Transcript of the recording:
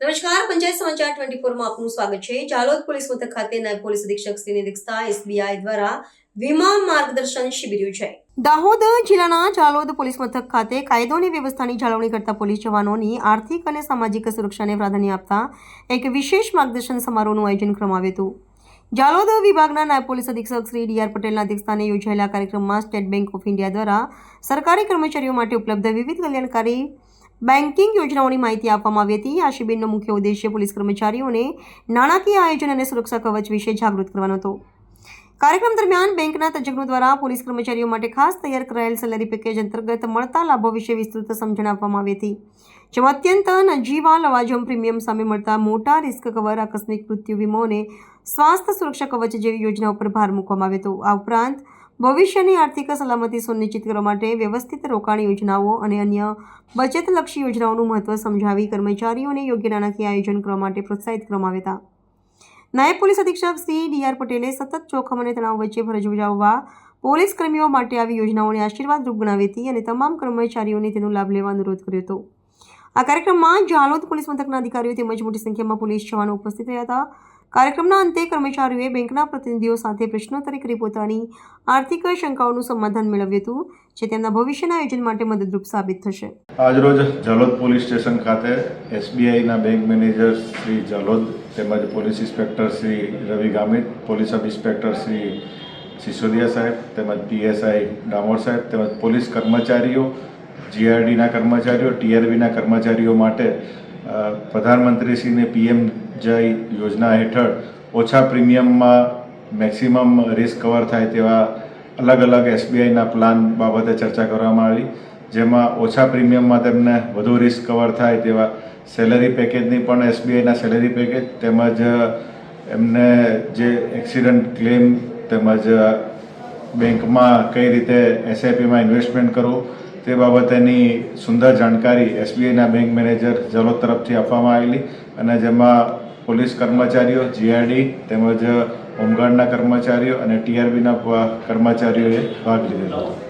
નમસ્કાર, પંચાયત સમાચાર 24 માં આપનું સ્વાગત છે। જાલોદ પોલીસ મથક ખાતે નાયબ પોલીસ અધિક્ષક શ્રીની અધ્યક્ષતા એસબીઆઈ દ્વારા વીમા માર્ગદર્શન શિબિર યોજાઈ। દાહોદ જિલ્લાના જાલોદ પોલીસ મથક ખાતે કાયદો અને વ્યવસ્થાની જાળવણી કરતા પોલીસ જવાનોની આર્થિક અને સામાજિક સુરક્ષાને પ્રાધાન્ય આપતા એક વિશેષ માર્ગદર્શન સમારોહનું આયોજન કરવામાં આવ્યું હતું। જાલોદ વિભાગના નાયબ પોલીસ અધિક્ષક શ્રી ડી.આર. પટેલના અધ્યક્ષસ્થાને યોજાયેલા કાર્યક્રમમાં સ્ટેટ બેંક ઓફ ઇન્ડિયા દ્વારા સરકારી કર્મચારીઓ માટે ઉપલબ્ધ વિવિધ કલ્યાણકારી બેન્કિંગ યોજનાઓની માહિતી આપવામાં આવી હતી। આ શિબિરનો મુખ્ય ઉદ્દેશ્ય પોલીસ કર્મચારીઓને નાણાકીય આયોજન અને સુરક્ષા કવચ વિશે જાગૃત કરવાનો હતો। કાર્યક્રમ દરમિયાન બેંકના તજજ્ઞો દ્વારા પોલીસ કર્મચારીઓ માટે ખાસ તૈયાર કરાયેલ સેલેરી પેકેજ અંતર્ગત મળતા લાભો વિશે વિસ્તૃત સમજણ આપવામાં આવી હતી, જેમાં અત્યંત નજીવા લવાજમ પ્રીમિયમ સામે મળતા મોટા રિસ્ક કવર, આકસ્મિક મૃત્યુ વીમો અને સ્વાસ્થ્ય સુરક્ષા કવચ જેવી યોજનાઓ પર ભાર મૂકવામાં આવ્યો હતો। આ ઉપરાંત ભવિષ્યની આર્થિક સલામતી સુનિશ્ચિત કરવા માટે વ્યવસ્થિત રોકાણ યોજનાઓ અને અન્ય બચતલક્ષી યોજનાઓનું મહત્વ સમજાવી કર્મચારીઓને યોગ્ય નાણાકીય આયોજન કરવા માટે પ્રોત્સાહિત કરવામાં આવ્યા હતા। નાયબ પોલીસ અધિક્ષક શ્રી ડી.આર. પટેલે સતત જોખમ અને તણાવ વચ્ચે ફરજ બજાવવા પોલીસ કર્મીઓ માટે આવી યોજનાઓને આશીર્વાદરૂપ ગણાવી હતી અને તમામ કર્મચારીઓને તેનો લાભ લેવા અનુરોધ કર્યો હતો। આ કાર્યક્રમમાં જાલોદ પોલીસ મથકના અધિકારીઓ તેમજ મોટી સંખ્યામાં પોલીસ જવાનો ઉપસ્થિત રહ્યા હતા। કાર્યક્રમના અંતે કર્મચારીઓએ બેંકના પ્રતિનિધિઓ સાથે પ્રશ્નોત્તરી કરી પોતાની આર્થિક શંકાઓનું સમાધાન મેળવ્યું હતું, જે તેમના ભવિષ્યના આયોજન માટે મદદરૂપ સાબિત થશે। આજરોજ જાલોદ પોલીસ સ્ટેશન ખાતે એસબીઆઈના બેંક મેનેજર શ્રી જાલોદ તેમજ police inspector Shri Ravi Gamit, police sub inspector Shri Sisodia સાહેબ તેમજ પીએસઆઈ ડામોર સાહેબ તેમજ પોલીસ કર્મચારીઓ, જીઆરડીના કર્મચારીઓ, ટીઆરબીના કર્મચારીઓ માટે પ્રધાનમંત્રીશ્રીને પીએમ જય યોજના હેઠળ ઓછા પ્રીમિયમમાં મેક્સિમમ રિસ્ક કવર થાય તેવા અલગ અલગ એસબીઆઈના પ્લાન બાબતે ચર્ચા કરવામાં આવી, જેમાં ઓછા પ્રીમિયમમાં તેમને વધુ રિસ્ક કવર થાય તેવા સેલરી પેકેજની પણ એસબીઆઈના સેલરી પેકેજ તેમજ એમને જે એક્સિડન્ટ ક્લેમ તેમજ બેંકમાં કઈ રીતે એસઆઈપીમાં ઇન્વેસ્ટમેન્ટ કરવું તે બાબતેની સુંદર જાણકારી એસબીઆઈના બેંક મેનેજર જાલોદ તરફથી આપવામાં આવેલી અને જેમાં પોલીસ કર્મચારીઓ, જીઆરડી તેમજ હોમગાર્ડના કર્મચારીઓ અને ટીઆરબીના કર્મચારીઓએ ભાગ લીધેલો હતો।